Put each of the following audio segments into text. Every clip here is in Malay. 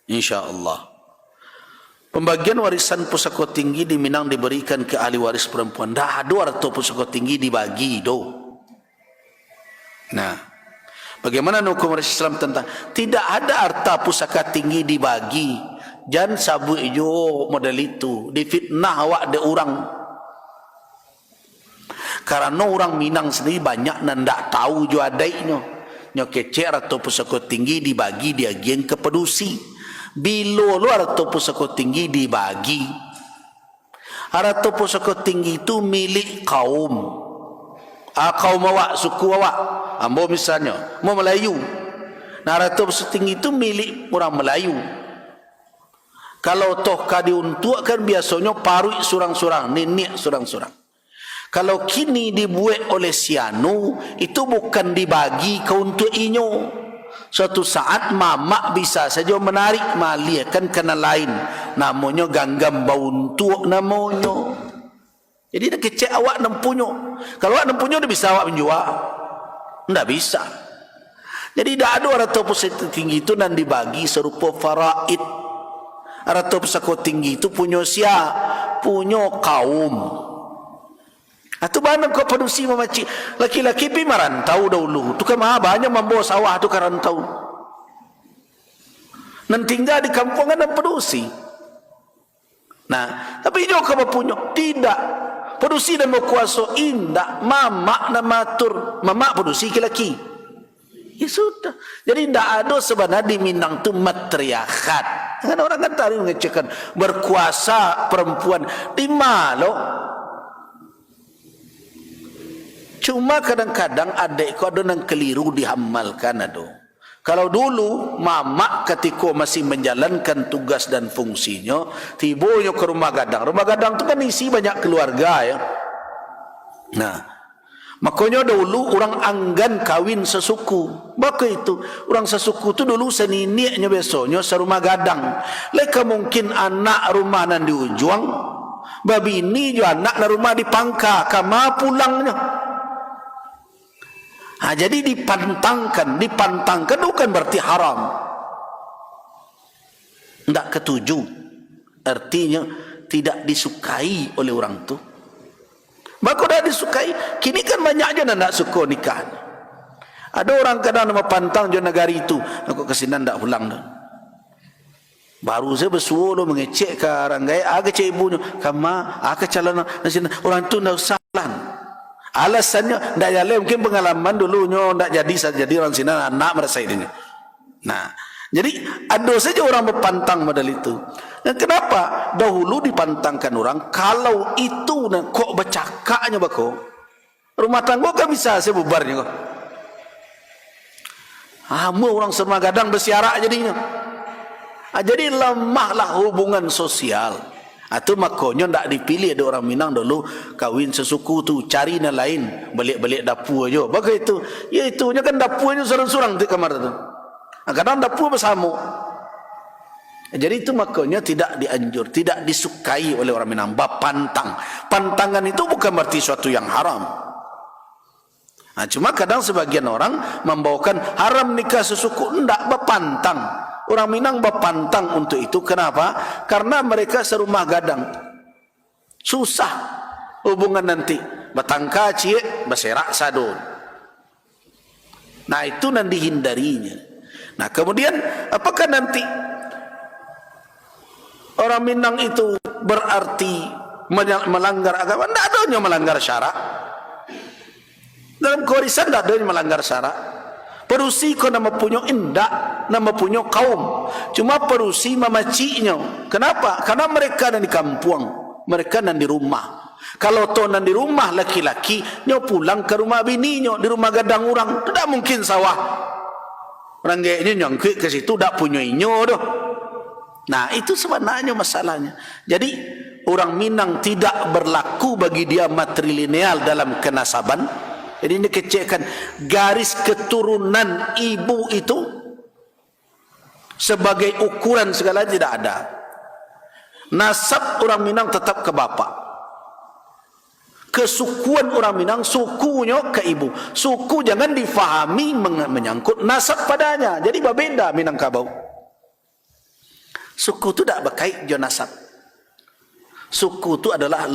InsyaAllah. Pembagian warisan pusaka tinggi di Minang diberikan ke ahli waris perempuan. Dah ada harta pusaka tinggi dibagi do. Nah, bagaimana hukum Islam tentang tidak ada harta pusaka tinggi dibagi? Jangan sabu ijo model itu difitnah awak de orang. Karena orang Minang sendiri banyak nan ndak tahu jo adainya. Nyo kecek harta pusaka tinggi dibagi dia geng ke pedusi. Bila lu harta pusaka tinggi dibagi, harta pusaka tinggi itu milik kaum. Kaum awak, suku awak. Ambo misalnya, mau Melayu. Nah, harta pusaka tinggi itu milik orang Melayu. Kalau toh kadi untuk kan biasanya parui surang-surang, nenek surang-surang. Kalau kini dibuat oleh sianu, itu bukan dibagi ke untuk inyo. Suatu saat mamak bisa saja menarik malia kan kena lain, namanya ganggam bauntuk namanya. Jadi dia kecek awak nempunyo. Kalau awak nempunyo dia bisa awak menjual, tidak bisa. Jadi tidak ada harta pusaka tinggi itu dan dibagi serupa faraid. Harta pusaka tinggi itu punya siapa? Punya kaum. Atau mana kau pedusi memaci laki-laki pi marantau dahulu. Tu kan maha banyak membawa sawah tu karantau. Dan tinggal di kampung kan pedusi. Nah, tapi dia kau punya tidak. Pedusi dan berkuasa indah mamak dan matur. Mamak pedusi laki-laki. Ya sudah. Jadi tidak ada sebenarnya di Minang tu matriarkat. Kan orang kan tadi mengecekkan berkuasa perempuan di mana. Cuma kadang-kadang adik kau ada yang keliru dihamalkan ada. Kalau dulu mamak ketika masih menjalankan tugas dan fungsinya, tibonya ke rumah gadang. Rumah gadang itu kan isi banyak keluarga ya. Nah, makanya dulu orang anggan kawin sesuku. Maka itu orang sesuku itu dulu senineknya biasanya serumah gadang. Leka mungkin anak rumah nan di ujung, babi ini juga anak na rumah di pangka, kama pulangnya. Nah, jadi dipantangkan bukan berarti haram. Tidak ketujuh. Artinya tidak disukai oleh orang tu. Maka dah disukai. Kini kan banyak aja yang tidak suka nikah. Ada orang kadang nama pantang je negari itu. Aku kesinan tidak pulang dah. Baru saya bersuara mengecek ke orang gaya. Aga cek ibunya. Kama, aga calon. Orang tu tidak usah pulang. Alasannya tidak jalan, mungkin pengalaman dulunya tidak jadi orang sini anak merasa ini. Nah, jadi ada saja orang berpantang model itu. Dan kenapa dahulu dipantangkan orang? Kalau itu kok bercakapnya bako, rumah tangga kan bisa saya bubarnya kok. Mu orang serumah gadang bersiarak jadinya. Jadi lemahlah hubungan sosial. Atau makanya tak dipilih ada orang Minang dulu kawin sesuku tu cari yang lain balik-balik dapur aja. Bagaimana itu? Ya itunya kan dapurnya surang-surang di kamar tu. Kadang dapur bersama. Jadi itu makanya tidak dianjur, tidak disukai oleh orang Minang. Pantang. Pantangan itu bukan berarti suatu yang haram. Nah, cuma kadang sebagian orang membawakan haram nikah sesuku, tidak berpantang. Orang Minang berpantang untuk itu. Kenapa? Karena mereka serumah gadang. Susah hubungan nanti. Batangka cie, berserak sadun. Nah, itu nanti dihindarinya. Nah, kemudian apakah nanti orang Minang itu berarti melanggar agama? Tidak ada yang melanggar syarak. Dalam kewarisan tidak ada yang melanggar syarak. Perusi kau nama punya indak, nama punya kaum. Cuma perusi mamacinya. Kenapa? Karena mereka ada di kampung, mereka ada di rumah. Kalau tu ada di rumah laki-laki, nyo pulang ke rumah bininya, di rumah gadang orang. Tidak mungkin sawah. Orang gayanya nyangkut ke situ, tidak punya inyo doh. Nah, itu sebenarnya masalahnya. Jadi orang Minang tidak berlaku bagi dia matrilineal dalam kenasaban. Jadi ini kecekkan garis keturunan ibu itu sebagai ukuran segala tidak ada. Nasab orang Minang tetap ke bapa. Kesukuan orang Minang sukunya ke ibu. Suku jangan difahami menyangkut nasab padanya. Jadi berbeda Minangkabau. Suku tu tak berkait jo nasab. Suku tu adalah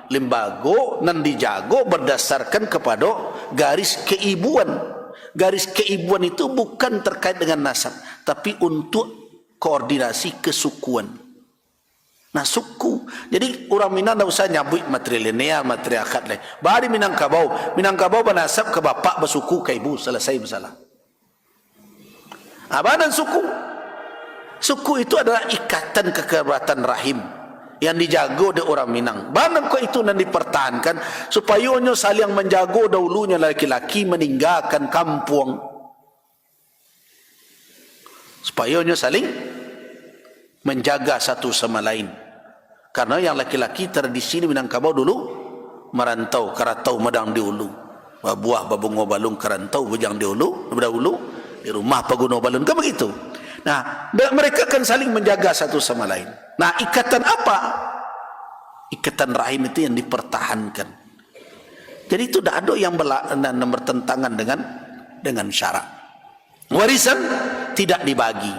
lembago nan dijago berdasarkan kepada garis keibuan. Garis keibuan itu bukan terkait dengan nasab, tapi untuk koordinasi kesukuan. Nah, suku. Jadi orang Minang tak usah nyabut materi linear, materi akad lain. Bari Minangkabau bernasab ke bapak bersuku ke ibu, selesai masalah. Apa dan suku? Suku itu adalah ikatan kekerabatan rahim yang dijago oleh orang Minang. Barang kau itu nan dipertahankan supaya nyo saling menjago dahulunya laki-laki meninggalkan kampung. Supaya nyo saling menjaga satu sama lain. Karena yang laki-laki tradisi di Minangkabau dulu merantau, karatau medang di ulu. Buah babungo balung kerantau bujang di ulu, berdahulu di rumah paguno balun, kan begitu. Nah, mereka kan saling menjaga satu sama lain. Nah, ikatan apa? Ikatan rahim itu yang dipertahankan. Jadi itu tidak ada yang bertentangan dengan syarak. Warisan tidak dibagi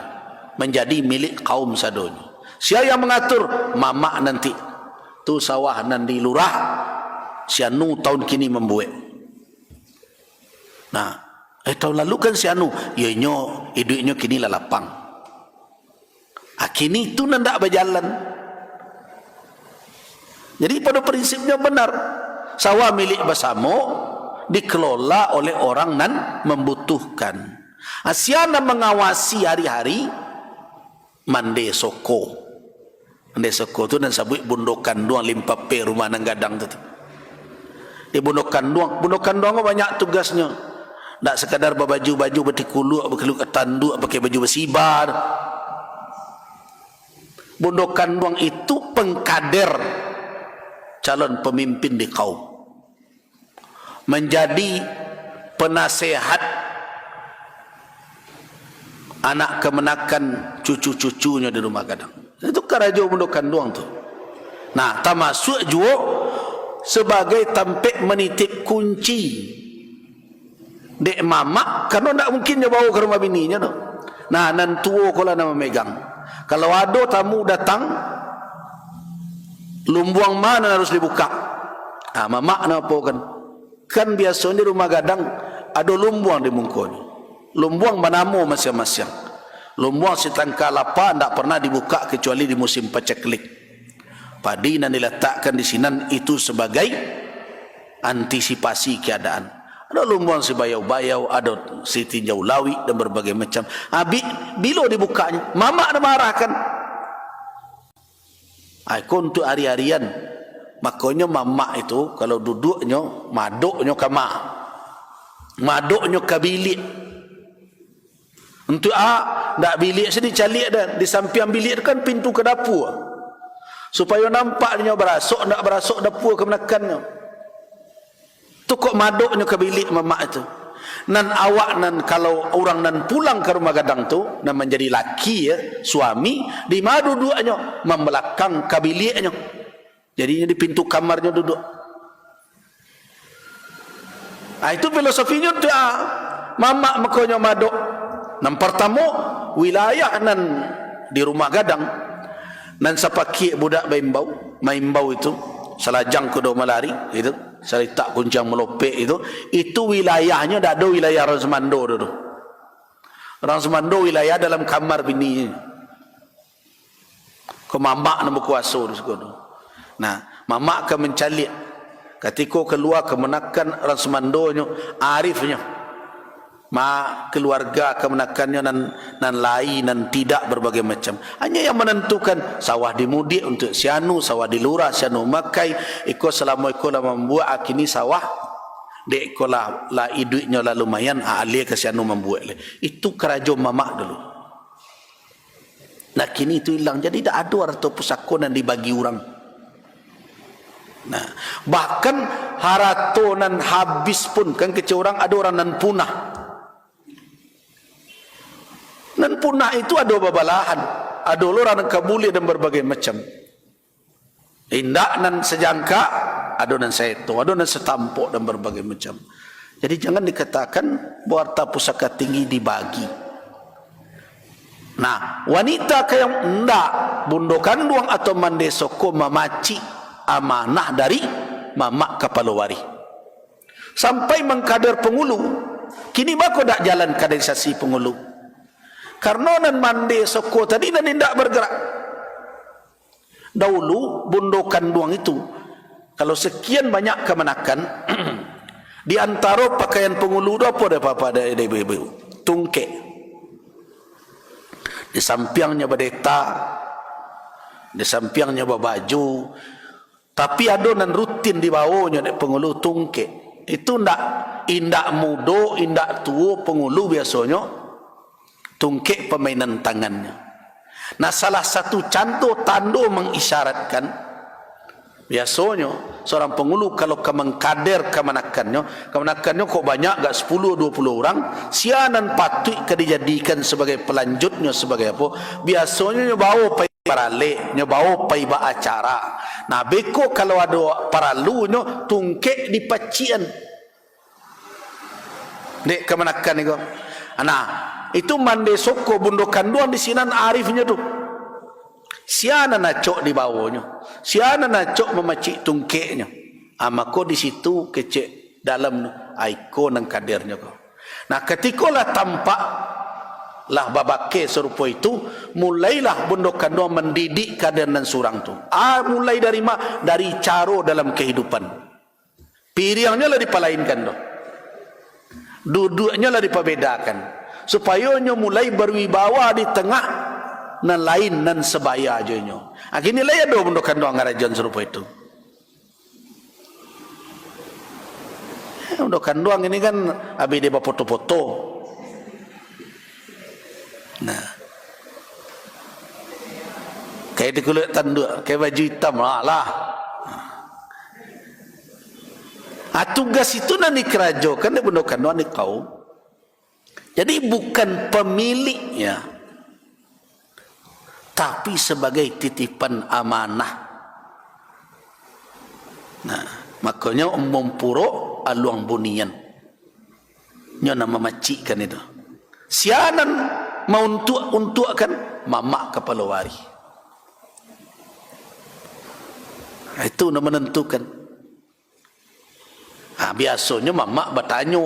menjadi milik kaum sadonya. Siapa yang mengatur? Mama nanti. Tu sawah nan di lurah. Sianu tahun kini membuat. Nah, tahun lalu kan sianu. Ianya hidupnya kini lalapang. Kini itu nan tak berjalan. Jadi pada prinsipnya benar. Sawah milik bersama dikelola oleh orang nan membutuhkan. Siapa mengawasi hari-hari? Mande soko. Mande soko tu dan sabut bundokan doang 5 pe rumah nang gadang tu. Di bundokan doang banyak tugasnya. Tak sekadar berbaju-baju bertikulu, berkeluk tanduk, pakai baju bersibar. Bundokan doang itu pengkader calon pemimpin di kaum. Menjadi penasehat anak kemenakan cucu-cucunya di rumah gadang. Itu karajo bundokan doang tu. Nah, termasuk juga sebagai tampik menitip kunci dek mama, karena tak mungkin dia bawa ke rumah bininya tu. Nah, nan tua kalau nama megang. Kalau ada tamu datang, lumbuang mana harus dibuka? Mama napa kan? Kan biasanya di rumah gadang ada lumbuang di mungkoni. Lumbuang manamu masing-masing. Lumbuang setangka lapa tak pernah dibuka kecuali di musim paceklik. Padi yang diletakkan di sini itu sebagai antisipasi keadaan. Ada lumbuang sebayau-bayau, ada setinjau lawi dan berbagai macam. Bila dibukanya, mama ada marahkan. Untuk hari-harian, makanya mama itu kalau duduknya, maduknya ke mak. Maduknya ke bilik. Untuk tak bilik sini calik dah. Di samping bilik kan pintu ke dapur. Supaya nampaknya berasuk, nak berasuk dapur kemenakannya. Tu kok maduknya ke bilik mamak itu. Nan awak nan kalau orang nan pulang ke rumah gadang tu, nan menjadi laki ya, suami, di mana duduknya? Membelakang ke biliknya. Jadinya di pintu kamarnya duduk. Itu filosofinya tu. Mamak makanya maduk. Nan pertama wilayah nan di rumah gadang nan sapaki budak maimbau itu salajang kudo malari itu salita kuncang melopek itu wilayahnya dak ada wilayah orang Semando dulu. Orang Semando wilayah dalam kamar bini. Ko mamak nak berkuasa di situ. Nah, mamak ke mencalik ketika keluar kemenakan orang Semandonyo arifnya. Keluarga kemenakannya nan lain nan tidak berbagai macam. Hanya yang menentukan sawah dimudik untuk sianu, sawah dilurah sianu makai, ikut selama ikut lah membuat akini sawah dek ikut lah iduknya lah lumayan ahli ke sianu membuat le. Itu kerajaan mamak dulu. Nah kini itu hilang, jadi tak ada harta pusaka yang dibagi orang. Nah bahkan harta nan habis pun kan kecil orang ada orang nan punah. Dan punah itu ada babalahan, ada orang kabuli dan berbagai macam. Indak nan sejangka, ada nan seto, ada nan setampuk dan berbagai macam. Jadi jangan dikatakan bahwa harta pusaka tinggi dibagi. Nah, wanita yang ndak bundo kanduang atau mande soko memaci amanah dari mamak kepala wari sampai mengkader pengulu. Kini bako dak jalan kaderisasi pengulu karena nan mande soko tadi nan ndak bergerak. Dahulu bundo kanduang itu kalau sekian banyak kemenakan di antara pakaian pengulu itu apa ada ibu-ibu tungke. Di sampingnya berdeta, di sampingnya baju, tapi ada nan rutin di bawahnya dek pengulu tungke. Itu indak mudo, indak tua pengulu biasanya tungke permainan tangannya. Nah, salah satu contoh tanda mengisyaratkan biasanya seorang pengulu kalau mengkader kemenakannya kok banyak gak 10-20 orang sianan patut dijadikan sebagai pelanjutnya sebagai apa biasanya nyobawa pai parale nyobawa pai ba acara. Nah beko kalau ada paralunya tungke di pacian dek kemenakan itu. Nah itu mande soko bundo kanduan di sinan arifnya tuh siana nacok di bawahnya, siana nacok memacik tungkeknya. Maka di situ kecek dalam aiko nang kadernya kau. Nah, ketikalah tampak lah babake serupa itu, mulailah bundo kanduan mendidik kader dan surang tu. Mulai dari dari caro dalam kehidupan. Piriangnya lah dipalainkan doh. Duduknya lah diperbedakan supaya nya mulai berwibawa di tengah nan lain nan sebaya aja nyo. Agini lah ya do bundo kanduang ngarajan serupa itu. Bundo kanduang ini kan abi dia foto-foto. Nah, kayak di kulit tanduk, kayak baju hitam lah. Tugas itu nanti kerajokan di bundo kanduang di kaum. Jadi bukan pemiliknya, tapi sebagai titipan amanah. Nah, makanya mempuro aluang bunian. Nya nama macikan itu. Sianan mau untukkan mamak kepala wari. Itu nama menentukan. Biasanya mamak bertanya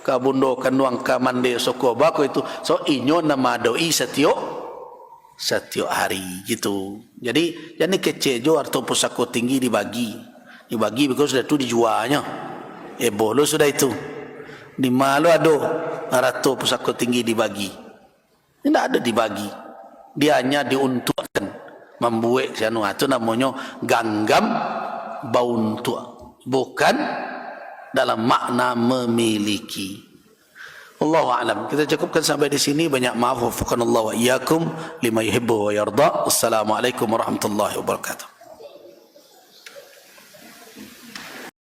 ke bundo kanduang ke mande soko bako itu. So inyo nama doi setiap hari gitu. Jadi kecil jo atau pusako tinggi dibagi because sudah itu dijualnya. Bolo sudah itu. Di malu ada atau pusako tinggi dibagi. Tidak ada dibagi. Dia hanya diuntukkan. Membuat sianu itu namanya ganggam bauntuk. Bukan dalam makna memiliki. Allahu a'lam. Kita cukupkan sampai di sini. Banyak maaf. Wafakanallahu wa iyyakum lima yuhibbu wa yarda. Wassalamualaikum warahmatullahi wabarakatuh.